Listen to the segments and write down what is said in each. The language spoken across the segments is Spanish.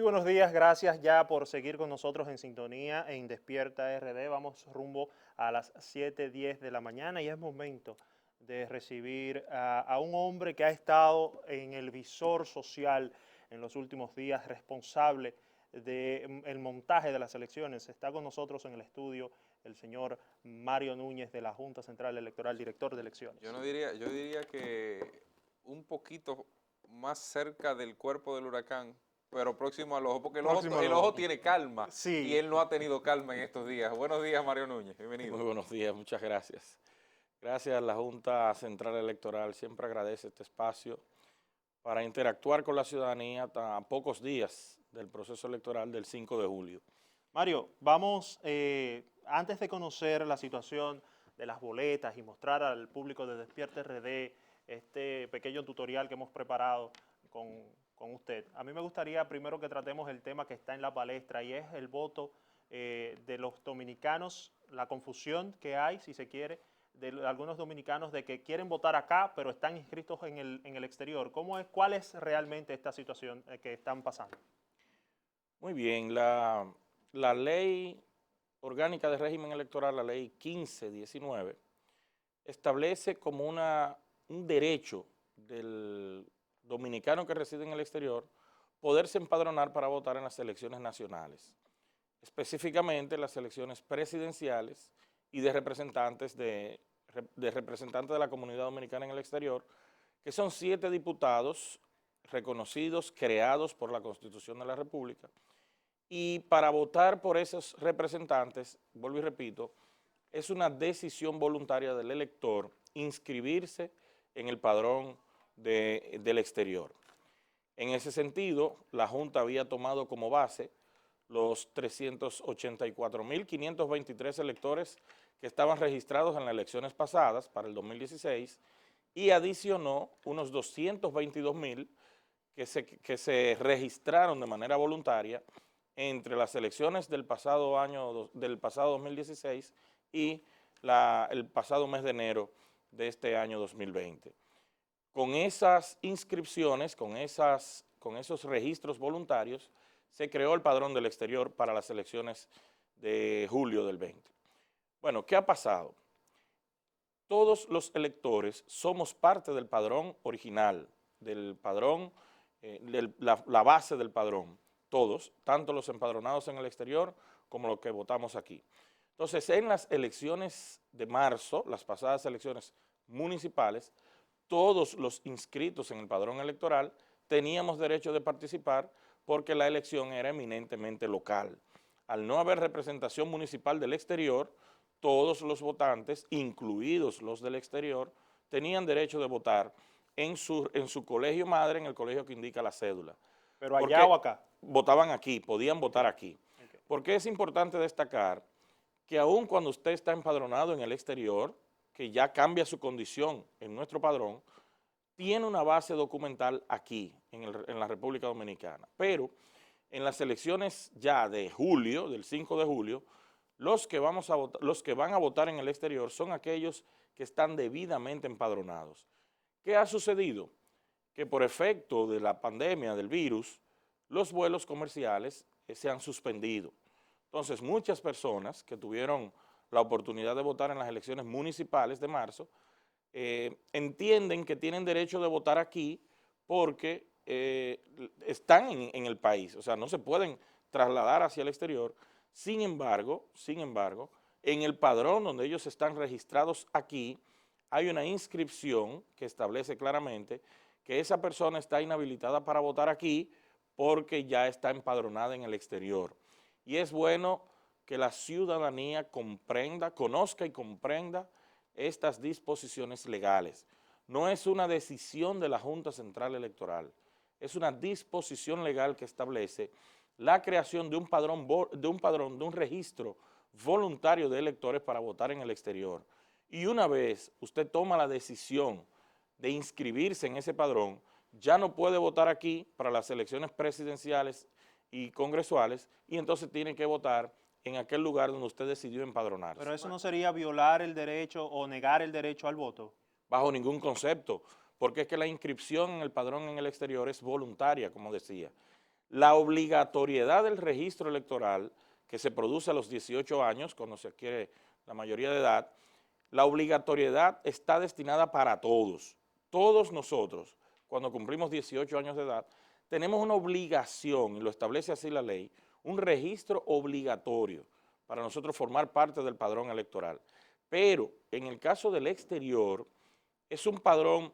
buenos días, gracias ya por seguir con nosotros en sintonía en Despierta RD. Vamos rumbo a las 7:10 de la mañana y es momento de recibir a un hombre que ha estado en el visor social en los últimos días, responsable del montaje de las elecciones. Está con nosotros en el estudio el señor Mario Núñez de la Junta Central Electoral, director de elecciones. Yo diría que un poquito más cerca del cuerpo del huracán, pero próximo al ojo, porque Próximo al el ojo. ojo tiene calma y Sí, él no ha tenido calma en estos días. Buenos días, Mario Núñez, bienvenido. Muy buenos días, muchas gracias. Gracias a la Junta Central Electoral, siempre agradece este espacio para interactuar con la ciudadanía a pocos días del proceso electoral del 5 de julio. Mario, vamos, antes de conocer la situación de las boletas y mostrar al público de Despierta RD este pequeño tutorial que hemos preparado con usted, a mí me gustaría primero que tratemos el tema que está en la palestra y es el voto de los dominicanos, la confusión que hay, si se quiere, de algunos dominicanos de que quieren votar acá, pero están inscritos en el exterior. ¿Cuál es realmente esta situación que están pasando? Muy bien, la ley orgánica de régimen electoral, la ley 1519, establece como un derecho del dominicano que reside en el exterior poderse empadronar para votar en las elecciones nacionales, específicamente las elecciones presidenciales y de representantes de la comunidad dominicana en el exterior, que son 7 diputados reconocidos, creados por la Constitución de la República, y para votar por esos representantes, vuelvo y repito, es una decisión voluntaria del elector inscribirse en el padrón del exterior. En ese sentido, la Junta había tomado como base los 384.523 electores que estaban registrados en las elecciones pasadas para el 2016 y adicionó unos 222.000 que se registraron de manera voluntaria entre las elecciones del pasado 2016 y el pasado mes de enero de este año 2020. Con esas inscripciones, con esos registros voluntarios, se creó el padrón del exterior para las elecciones de julio del 20. Bueno, ¿qué ha pasado? Todos los electores somos parte del padrón original, del padrón, la base del padrón, todos, tanto los empadronados en el exterior como los que votamos aquí. Entonces, en las elecciones de marzo, las pasadas elecciones municipales, todos los inscritos en el padrón electoral teníamos derecho de participar porque la elección era eminentemente local. Al no haber representación municipal del exterior, todos los votantes, incluidos los del exterior, tenían derecho de votar en su colegio madre, en el colegio que indica la cédula. ¿Pero allá Porque o acá? votaban aquí, podían votar aquí. Okay. Porque es importante destacar que aun cuando usted está empadronado en el exterior, que ya cambia su condición en nuestro padrón, tiene una base documental aquí, en la República Dominicana. Pero en las elecciones ya de julio, del 5 de julio, los que van a votar en el exterior son aquellos que están debidamente empadronados. ¿Qué ha sucedido? Que por efecto de la pandemia del virus, los vuelos comerciales se han suspendido. Entonces, muchas personas que tuvieron la oportunidad de votar en las elecciones municipales de marzo, entienden que tienen derecho de votar aquí porque están en el país, o sea, no se pueden trasladar hacia el exterior. Sin embargo, en el padrón donde ellos están registrados aquí, hay una inscripción que establece claramente que esa persona está inhabilitada para votar aquí porque ya está empadronada en el exterior. Y es bueno que la ciudadanía conozca y comprenda estas disposiciones legales. No es una decisión de la Junta Central Electoral, es una disposición legal que establece la creación de un registro voluntario de electores para votar en el exterior. Y una vez usted toma la decisión de inscribirse en ese padrón, ya no puede votar aquí para las elecciones presidenciales y congresuales y entonces tiene que votar en aquel lugar donde usted decidió empadronarse. ¿Pero eso no sería violar el derecho o negar el derecho al voto? Bajo ningún concepto, porque es que la inscripción en el padrón en el exterior es voluntaria, como decía. la obligatoriedad del registro electoral que se produce a los 18 años, cuando se adquiere la mayoría de edad, la obligatoriedad está destinada para todos. Todos nosotros, cuando cumplimos 18 años de edad, tenemos una obligación, y lo establece así la ley, un registro obligatorio para nosotros formar parte del padrón electoral. Pero en el caso del exterior, es un padrón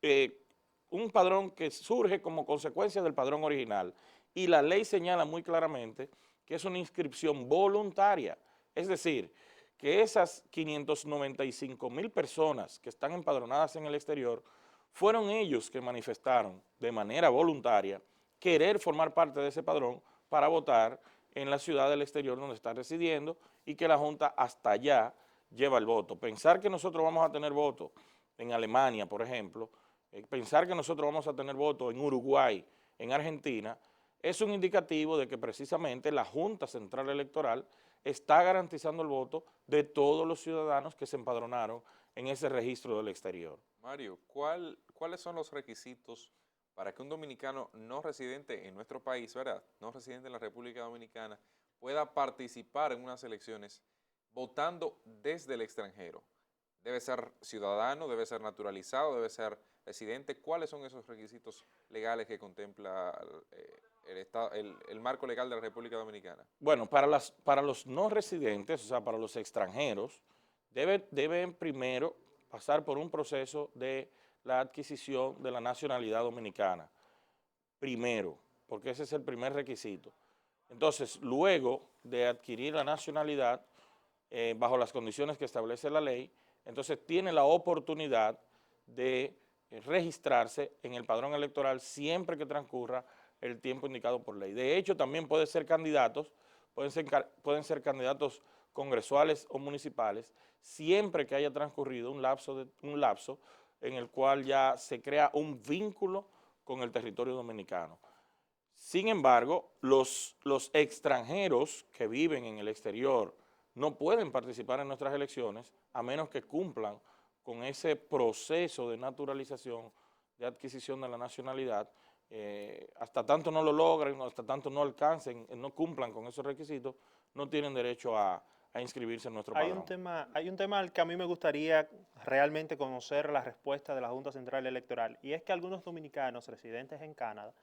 que surge como consecuencia del padrón original, y la ley señala muy claramente que es una inscripción voluntaria, es decir, que esas 595,000 personas que están empadronadas en el exterior fueron ellos que manifestaron de manera voluntaria querer formar parte de ese padrón para votar en la ciudad del exterior donde están residiendo, y que la Junta hasta allá lleva el voto. Pensar que nosotros vamos a tener voto en Alemania, por ejemplo, pensar que nosotros vamos a tener voto en Uruguay, en Argentina, es un indicativo de que precisamente la Junta Central Electoral está garantizando el voto de todos los ciudadanos que se empadronaron en ese registro del exterior. Mario, ¿cuáles son los requisitos para que un dominicano no residente en nuestro país, ¿verdad?, no residente en la República Dominicana, pueda participar en unas elecciones votando desde el extranjero? ¿Debe ser ciudadano, debe ser naturalizado, debe ser residente? ¿Cuáles son esos requisitos legales que contempla el marco legal de la República Dominicana? Bueno, para los no residentes, o sea, para los extranjeros, deben primero pasar por un proceso de la adquisición de la nacionalidad dominicana. Primero, porque ese es el primer requisito. Entonces, luego de adquirir la nacionalidad, bajo las condiciones que establece la ley, entonces tiene la oportunidad de registrarse en el padrón electoral siempre que transcurra el tiempo indicado por ley. De hecho, también pueden ser candidatos congresuales o municipales, siempre que haya transcurrido un lapso en el cual ya se crea un vínculo con el territorio dominicano. Sin embargo, los extranjeros que viven en el exterior no pueden participar en nuestras elecciones a menos que cumplan con ese proceso de naturalización, de adquisición de la nacionalidad. Hasta tanto no lo logren, hasta tanto no alcancen, no cumplan con esos requisitos, no tienen derecho a inscribirse en nuestro padrón. Hay un tema al que a mí me gustaría realmente conocer la respuesta de la Junta Central Electoral, y es que algunos dominicanos residentes en Canadá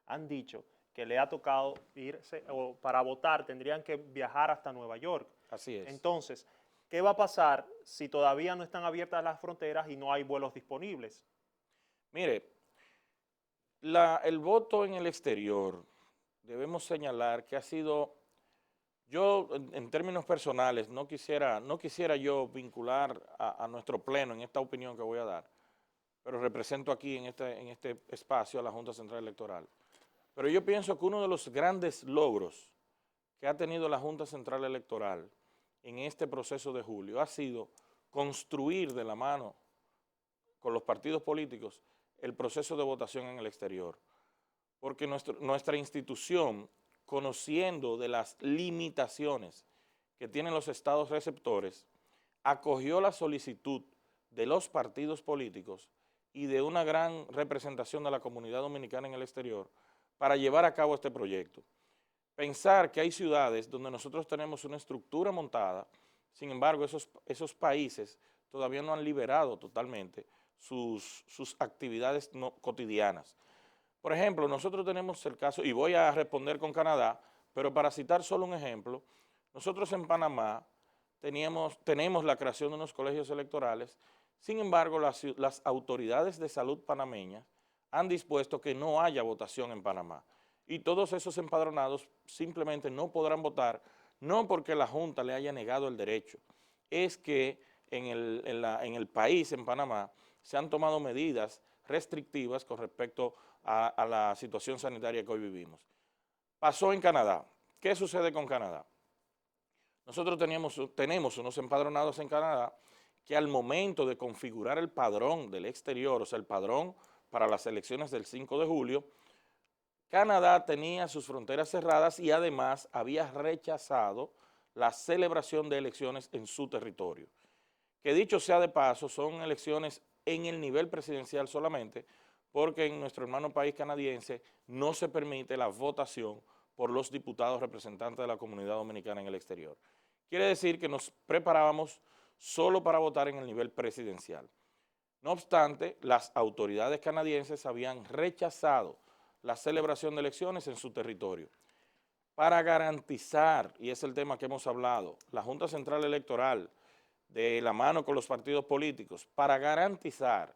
han dicho que le ha tocado irse, o para votar tendrían que viajar hasta Nueva York. Así es. Entonces, ¿qué va a pasar si todavía no están abiertas las fronteras y no hay vuelos disponibles? Mire, el voto en el exterior, debemos señalar que ha sido, yo en términos personales no quisiera yo vincular a nuestro pleno en esta opinión que voy a dar, pero represento aquí en este espacio a la Junta Central Electoral. Pero yo pienso que uno de los grandes logros que ha tenido la Junta Central Electoral en este proceso de julio ha sido construir de la mano con los partidos políticos el proceso de votación en el exterior. Porque nuestra institución, conociendo de las limitaciones que tienen los estados receptores, acogió la solicitud de los partidos políticos y de una gran representación de la comunidad dominicana en el exterior para llevar a cabo este proyecto. Pensar que hay ciudades donde nosotros tenemos una estructura montada, sin embargo esos países todavía no han liberado totalmente sus actividades cotidianas. Por ejemplo, nosotros tenemos el caso, y voy a responder con Canadá, pero para citar solo un ejemplo, nosotros en Panamá tenemos la creación de unos colegios electorales, sin embargo las autoridades de salud panameñas han dispuesto que no haya votación en Panamá. Y todos esos empadronados simplemente no podrán votar, no porque la Junta le haya negado el derecho, es que en el país, en Panamá, se han tomado medidas restrictivas con respecto a la situación sanitaria que hoy vivimos. Pasó en Canadá. ¿Qué sucede con Canadá? Nosotros tenemos unos empadronados en Canadá que al momento de configurar el padrón del exterior, o sea, el padrón para las elecciones del 5 de julio, Canadá tenía sus fronteras cerradas y además había rechazado la celebración de elecciones en su territorio. Que dicho sea de paso, son elecciones en el nivel presidencial solamente, porque en nuestro hermano país canadiense no se permite la votación por los diputados representantes de la comunidad dominicana en el exterior. Quiere decir que nos preparábamos solo para votar en el nivel presidencial. No obstante, las autoridades canadienses habían rechazado la celebración de elecciones en su territorio. Para garantizar, y es el tema que hemos hablado, la Junta Central Electoral, de la mano con los partidos políticos, para garantizar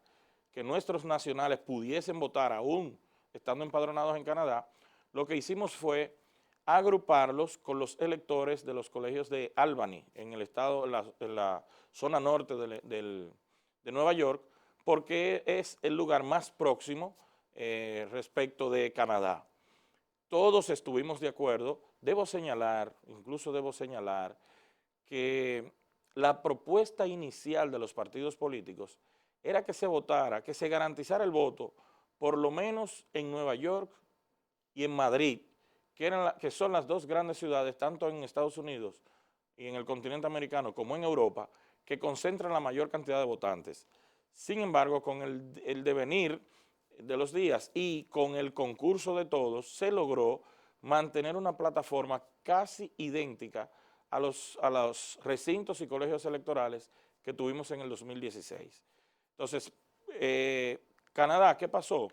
que nuestros nacionales pudiesen votar aún estando empadronados en Canadá, lo que hicimos fue agruparlos con los electores de los colegios de Albany, en el estado, en la zona norte de Nueva York, porque es el lugar más próximo respecto de Canadá. Todos estuvimos de acuerdo. Incluso debo señalar que la propuesta inicial de los partidos políticos era que se votara, que se garantizara el voto, por lo menos en Nueva York y en Madrid, que son las dos grandes ciudades, tanto en Estados Unidos y en el continente americano como en Europa, que concentran la mayor cantidad de votantes. Sin embargo, con el devenir de los días y con el concurso de todos, se logró mantener una plataforma casi idéntica a los recintos y colegios electorales que tuvimos en el 2016. Entonces, Canadá, ¿qué pasó?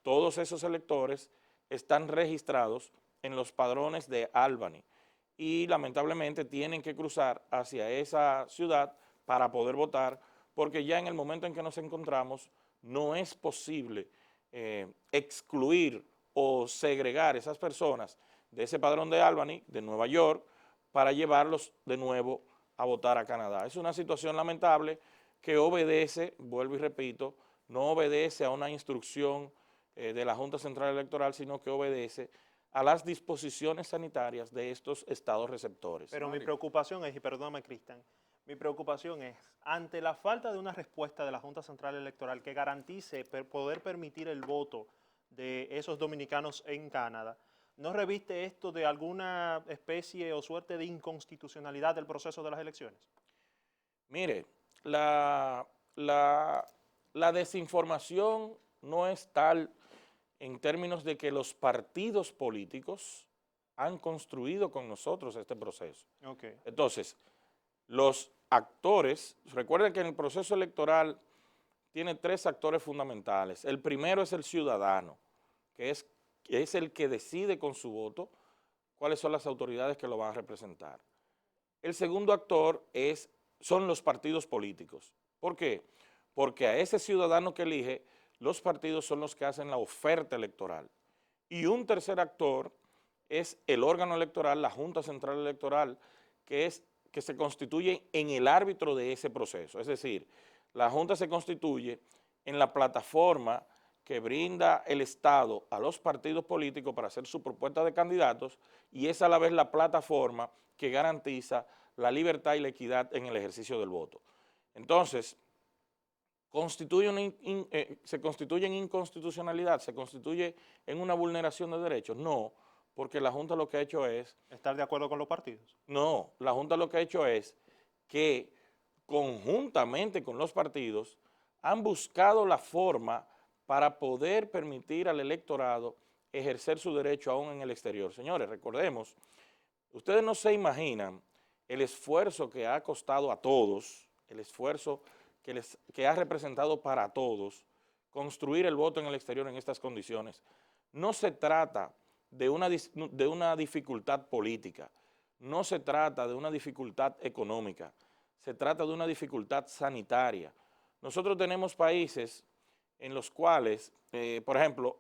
Todos esos electores están registrados en los padrones de Albany y lamentablemente tienen que cruzar hacia esa ciudad para poder votar, porque ya en el momento en que nos encontramos no es posible excluir o segregar esas personas de ese padrón de Albany, de Nueva York, para llevarlos de nuevo a votar a Canadá. Es una situación lamentable que obedece, vuelvo y repito, no obedece a una instrucción de la Junta Central Electoral, sino que obedece a las disposiciones sanitarias de estos estados receptores. Pero mi preocupación es, y perdóname, Cristian, mi preocupación es, ante la falta de una respuesta de la Junta Central Electoral que garantice poder permitir el voto de esos dominicanos en Canadá, ¿no reviste esto de alguna especie o suerte de inconstitucionalidad del proceso de las elecciones? Mire, la desinformación no es tal en términos de que los partidos políticos han construido con nosotros este proceso. Okay. Entonces, los actores, recuerden que en el proceso electoral tiene tres actores fundamentales. El primero es el ciudadano, que es el que decide con su voto cuáles son las autoridades que lo van a representar. El segundo actor son los partidos políticos. ¿Por qué? Porque a ese ciudadano que elige, los partidos son los que hacen la oferta electoral. Y un tercer actor es el órgano electoral, la Junta Central Electoral, que se constituye en el árbitro de ese proceso. Es decir, la Junta se constituye en la plataforma que brinda el Estado a los partidos políticos para hacer su propuesta de candidatos, y es a la vez la plataforma que garantiza la libertad y la equidad en el ejercicio del voto. Entonces, ¿se constituye en inconstitucionalidad? ¿Se constituye en una vulneración de derechos? No, porque la Junta lo que ha hecho es... ¿Estar de acuerdo con los partidos? No, la Junta lo que ha hecho es que conjuntamente con los partidos han buscado la forma para poder permitir al electorado ejercer su derecho aún en el exterior. Señores, recordemos, ustedes no se imaginan el esfuerzo que ha costado a todos, el esfuerzo que ha representado para todos construir el voto en el exterior en estas condiciones. No se trata de una dificultad política, no se trata de una dificultad económica, se trata de una dificultad sanitaria. Nosotros tenemos países en los cuales, por ejemplo,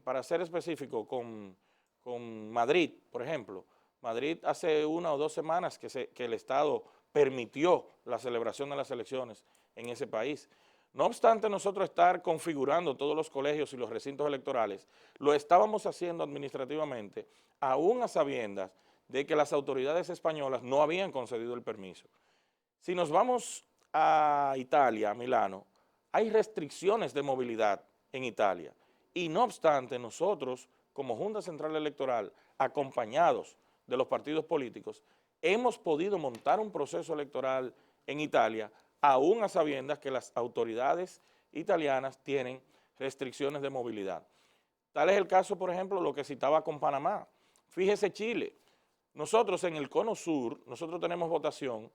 para ser específico, con Madrid, por ejemplo, Madrid hace 1 o 2 semanas que el Estado permitió la celebración de las elecciones en ese país. No obstante nosotros estar configurando todos los colegios y los recintos electorales, lo estábamos haciendo administrativamente, aún a sabiendas de que las autoridades españolas no habían concedido el permiso. Si nos vamos a Italia, a Milano, hay restricciones de movilidad en Italia, y no obstante nosotros, como Junta Central Electoral, acompañados de los partidos políticos, hemos podido montar un proceso electoral en Italia, aún a sabiendas que las autoridades italianas tienen restricciones de movilidad. Tal es el caso, por ejemplo, lo que citaba con Panamá. Fíjese Chile. Nosotros en el Cono Sur, nosotros tenemos votación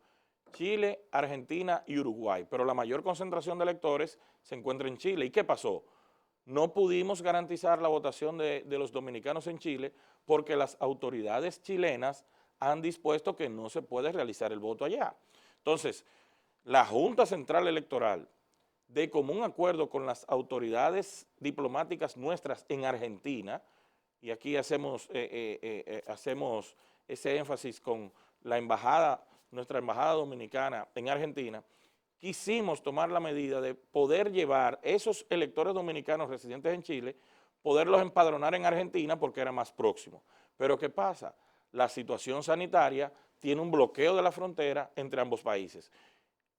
Chile, Argentina y Uruguay, pero la mayor concentración de electores se encuentra en Chile. ¿Y qué pasó? No pudimos garantizar la votación de los dominicanos en Chile porque las autoridades chilenas han dispuesto que no se puede realizar el voto allá. Entonces, la Junta Central Electoral, de común acuerdo con las autoridades diplomáticas nuestras en Argentina, y aquí hacemos ese énfasis con la embajada, nuestra embajada dominicana en Argentina, quisimos tomar la medida de poder llevar esos electores dominicanos residentes en Chile, poderlos empadronar en Argentina porque era más próximo. Pero ¿qué pasa? La situación sanitaria tiene un bloqueo de la frontera entre ambos países.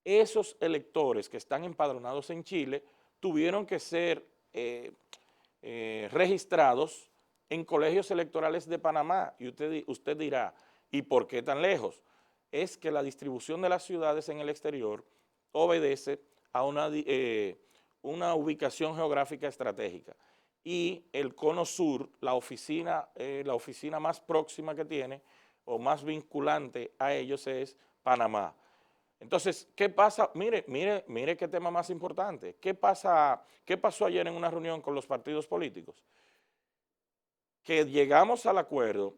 Esos electores que están empadronados en Chile tuvieron que ser registrados en colegios electorales de Panamá. Y usted dirá, ¿y por qué tan lejos? Es que la distribución de las ciudades en el exterior obedece a una ubicación geográfica estratégica. Y el Cono Sur, la oficina más próxima que tiene o más vinculante a ellos es Panamá. Entonces, ¿qué pasa? Mire qué tema más importante. ¿Qué pasó ayer en una reunión con los partidos políticos? Que llegamos al acuerdo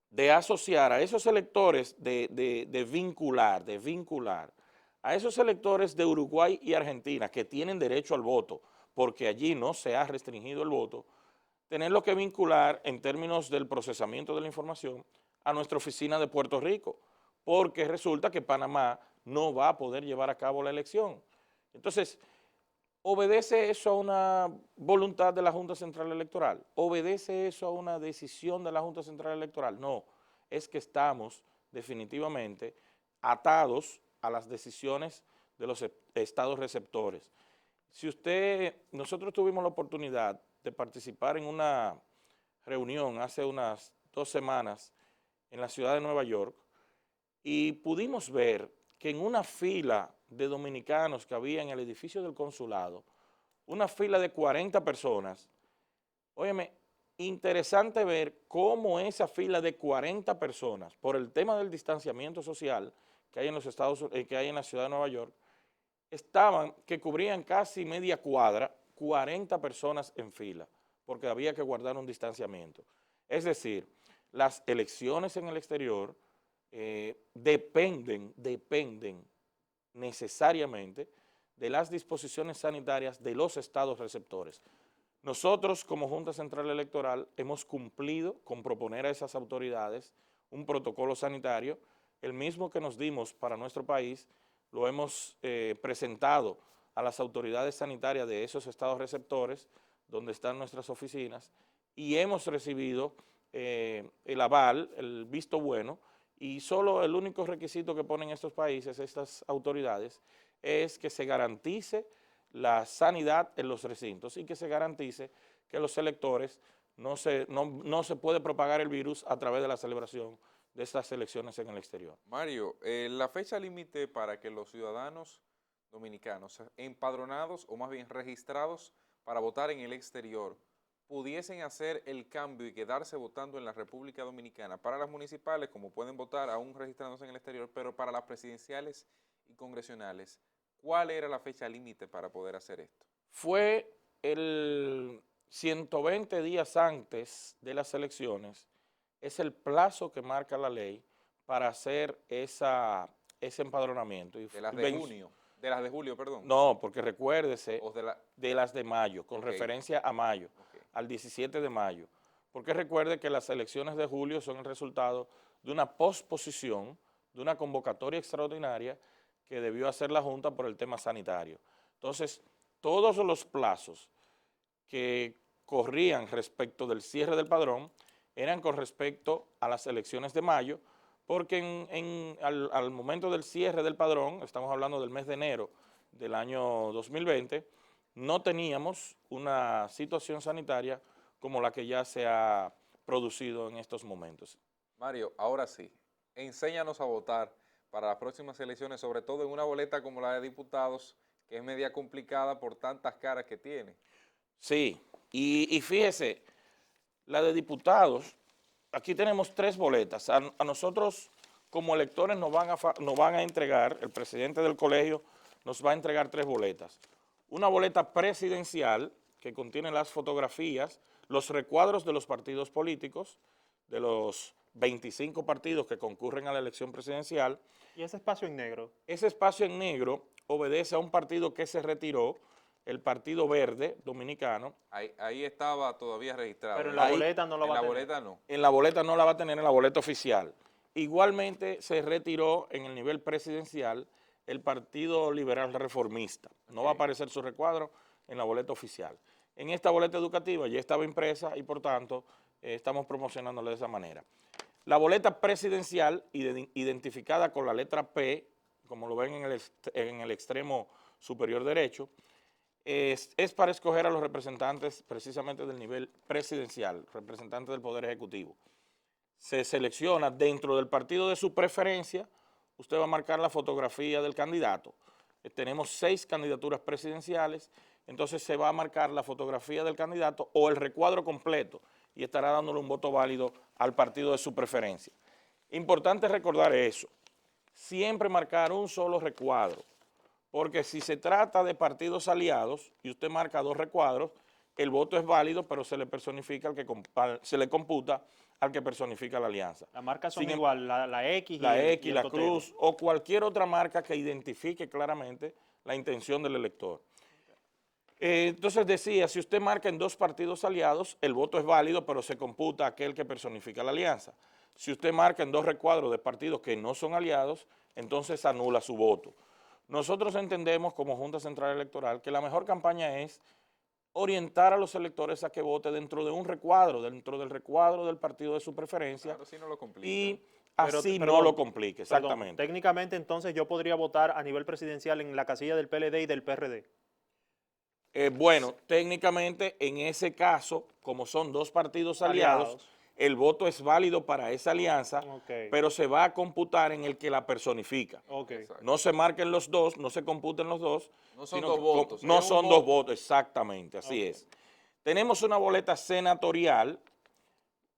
de asociar a esos electores, de vincular a esos electores de Uruguay y Argentina que tienen derecho al voto, porque allí no se ha restringido el voto, tenerlo que vincular en términos del procesamiento de la información a nuestra oficina de Puerto Rico, porque resulta que Panamá no va a poder llevar a cabo la elección. Entonces, ¿obedece eso a una voluntad de la Junta Central Electoral? ¿Obedece eso a una decisión de la Junta Central Electoral? No, es que estamos definitivamente atados a las decisiones de los estados receptores. Nosotros tuvimos la oportunidad de participar en una reunión hace unas 2 semanas en la ciudad de Nueva York y pudimos ver que en una fila de dominicanos que había en el edificio del consulado, una fila de 40 personas, óyeme, interesante ver cómo esa fila de 40 personas, por el tema del distanciamiento social que hay en que hay en la ciudad de Nueva York, que cubrían casi media cuadra, 40 personas en fila, porque había que guardar un distanciamiento. Es decir, las elecciones en el exterior dependen necesariamente de las disposiciones sanitarias de los estados receptores. Nosotros, como Junta Central Electoral, hemos cumplido con proponer a esas autoridades un protocolo sanitario, el mismo que nos dimos para nuestro país, lo hemos presentado a las autoridades sanitarias de esos estados receptores, donde están nuestras oficinas, y hemos recibido el aval, el visto bueno, y solo el único requisito que ponen estos países, estas autoridades, es que se garantice la sanidad en los recintos y que se garantice que los electores no se puede propagar el virus a través de la celebración de estas elecciones en el exterior. Mario, la fecha límite para que los ciudadanos dominicanos empadronados o más bien registrados para votar en el exterior pudiesen hacer el cambio y quedarse votando en la República Dominicana para las municipales, como pueden votar aún registrándose en el exterior, pero para las presidenciales y congresionales, ¿cuál era la fecha límite para poder hacer esto? Fue el 120 días antes de las elecciones, es el plazo que marca la ley para hacer ese empadronamiento. De las de junio, de las de julio, perdón. No, porque recuérdese de las de mayo, con referencia a mayo, al 17 de mayo. Porque recuerde que las elecciones de julio son el resultado de una posposición, de una convocatoria extraordinaria que debió hacer la Junta por el tema sanitario. Entonces, todos los plazos que corrían respecto del cierre del padrón eran con respecto a las elecciones de mayo, porque al momento del cierre del padrón, estamos hablando del mes de enero del año 2020, no teníamos una situación sanitaria como la que ya se ha producido en estos momentos. Mario, ahora sí, enséñanos a votar para las próximas elecciones, sobre todo en una boleta como la de diputados, que es media complicada por tantas caras que tiene. Sí, y fíjese, la de diputados, aquí tenemos 3 boletas. A nosotros como electores nos van a entregar, el presidente del colegio nos va a entregar 3 boletas. Una boleta presidencial que contiene las fotografías, los recuadros de los partidos políticos, de los 25 partidos que concurren a la elección presidencial. ¿Y ese espacio en negro? Ese espacio en negro obedece a un partido que se retiró, el Partido Verde Dominicano. Ahí estaba todavía registrado. Pero en la Ahí, boleta no lo va a En la tener. boleta no. En la boleta no la va a tener, en la boleta oficial. Igualmente se retiró en el nivel presidencial el Partido Liberal Reformista. No va a aparecer su recuadro en la boleta oficial. En esta boleta educativa ya estaba impresa y por tanto estamos promocionándola de esa manera. La boleta presidencial, identificada con la letra P, como lo ven en el extremo superior derecho, es para escoger a los representantes precisamente del nivel presidencial, representantes del Poder Ejecutivo. Se selecciona dentro del partido de su preferencia, usted va a marcar la fotografía del candidato. Tenemos 6 candidaturas presidenciales, entonces se va a marcar la fotografía del candidato o el recuadro completo y estará dándole un voto válido al partido de su preferencia. Importante recordar eso, siempre marcar un solo recuadro, porque si se trata de partidos aliados y usted marca 2 recuadros, el voto es válido, pero se le personifica se le computa al que personifica la alianza. Las marcas son Sin igual, la X la y X, el la cotero. cruz o cualquier otra marca que identifique claramente la intención del elector. Entonces decía, si usted marca en 2 partidos aliados, el voto es válido, pero se computa aquel que personifica la alianza. Si usted marca en 2 recuadros de partidos que no son aliados, entonces anula su voto. Nosotros entendemos como Junta Central Electoral que la mejor campaña es orientar a los electores a que vote dentro de un recuadro, dentro del recuadro del partido de su preferencia. Claro, si no lo complica. Y Pero, así perdón, no lo complique, Perdón, exactamente. técnicamente entonces yo podría votar a nivel presidencial en la casilla del PLD y del PRD. Bueno, técnicamente en ese caso, como son 2 partidos aliados, el voto es válido para esa alianza, Ok. pero se va a computar en el que la personifica. Ok. Exacto. No se marquen los 2, no se computen los 2. No son sino 2 que votos. No es un son 2 voto. votos, exactamente, así Ok. es. Tenemos una boleta senatorial,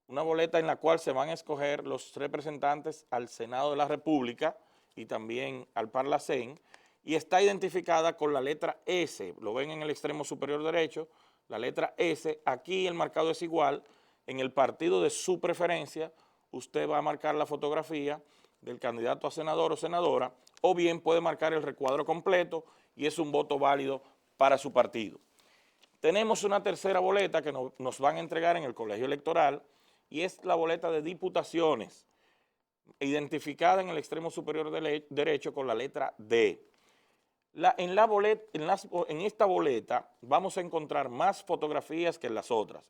una boleta en la cual se van a escoger los representantes al Senado de la República y también al Parlacén, y está identificada con la letra S, lo ven en el extremo superior derecho, la letra S, aquí el marcado es igual, en el partido de su preferencia, usted va a marcar la fotografía del candidato a senador o senadora, o bien puede marcar el recuadro completo y es un voto válido para su partido. Tenemos una tercera boleta que nos van a entregar en el colegio electoral y es la boleta de diputaciones, identificada en el extremo superior derecho con la letra D. En esta boleta vamos a encontrar más fotografías que en las otras,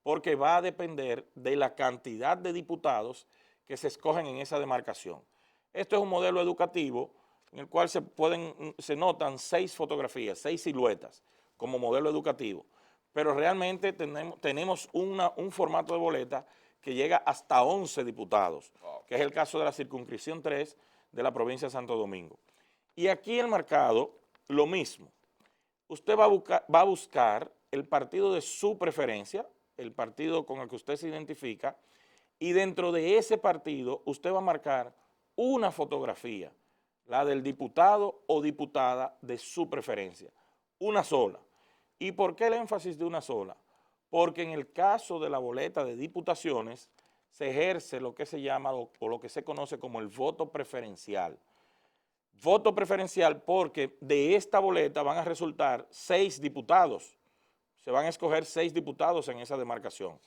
porque va a depender de la cantidad de diputados que se escogen en esa demarcación. Esto es un modelo educativo en el cual se notan 6 fotografías, 6 siluetas como modelo educativo, pero realmente tenemos un formato de boleta que llega hasta 11 diputados, que es el caso de la circunscripción 3 de la provincia de Santo Domingo. Y aquí el marcado, lo mismo. Usted va a buscar el partido de su preferencia, el partido con el que usted se identifica, y dentro de ese partido usted va a marcar una fotografía, la del diputado o diputada de su preferencia, una sola. ¿Y por qué el énfasis de una sola? Porque en el caso de la boleta de diputaciones se ejerce lo que se llama o lo que se conoce como el voto preferencial. Voto preferencial porque de esta boleta van a resultar 6 diputados. Se van a escoger 6 diputados en esa demarcación.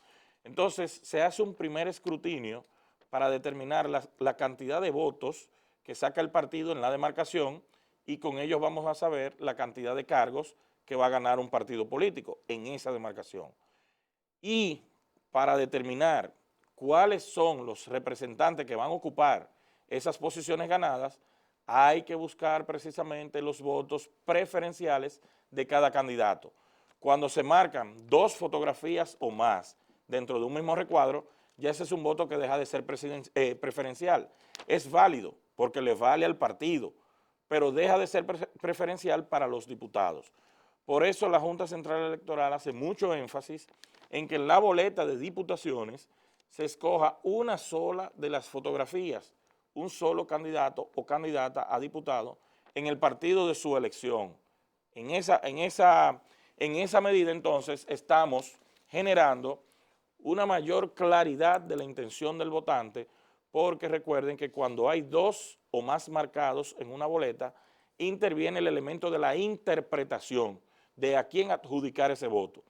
Entonces, se hace un primer escrutinio para determinar la cantidad de votos que saca el partido en la demarcación y con ellos vamos a saber la cantidad de cargos que va a ganar un partido político en esa demarcación. Y para determinar cuáles son los representantes que van a ocupar esas posiciones ganadas, hay que buscar precisamente los votos preferenciales de cada candidato. Cuando se marcan 2 fotografías o más dentro de un mismo recuadro, ya ese es un voto que deja de ser preferencial. Es válido porque le vale al partido, pero deja de ser preferencial para los diputados. Por eso la Junta Central Electoral hace mucho énfasis en que en la boleta de diputaciones se escoja una sola de las fotografías, un solo candidato o candidata a diputado en el partido de su elección. En esa medida, entonces, estamos generando una mayor claridad de la intención del votante, porque recuerden que cuando hay dos o más marcados en una boleta, interviene el elemento de la interpretación, de a quién adjudicar ese voto.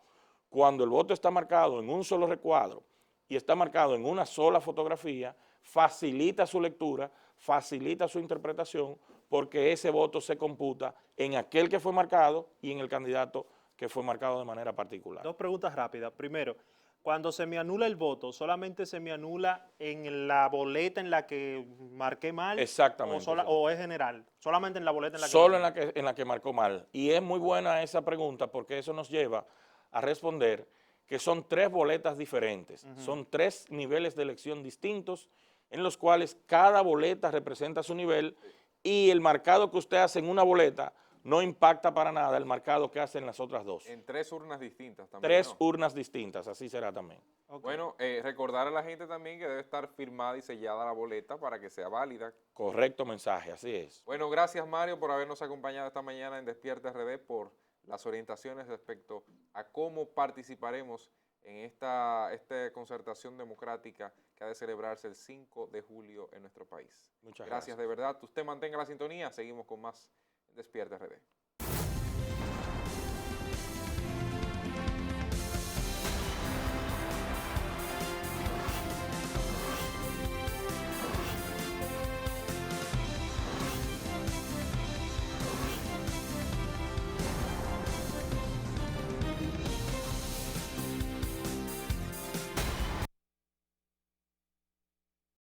Cuando el voto está marcado en un solo recuadro y está marcado en una sola fotografía, facilita su lectura, facilita su interpretación, porque ese voto se computa en aquel que fue marcado y en el candidato que fue marcado de manera particular. Dos preguntas rápidas. Primero, cuando se me anula el voto, ¿solamente se me anula en la boleta en la que marqué mal? Exactamente. ¿O es general? Solamente en la boleta en la que Solo marqué. en la que marcó mal. Y es muy buena esa pregunta porque eso nos lleva a responder que son 3 boletas diferentes. Son 3 niveles de elección distintos en los cuales cada boleta representa su nivel y el marcado que usted hace en una boleta no impacta para nada el marcado que hace en las otras 2. En 3 urnas distintas también, 3 ¿no? urnas distintas, así será también. Okay. Bueno, recordar a la gente también que debe estar firmada y sellada la boleta para que sea válida. Correcto mensaje, así es. Bueno, gracias Mario por habernos acompañado esta mañana en Despierta RD, por las orientaciones respecto a cómo participaremos en esta concertación democrática que ha de celebrarse el 5 de julio en nuestro país. Muchas Gracias gracias. de verdad. Usted mantenga la sintonía, seguimos con más Despierta RD.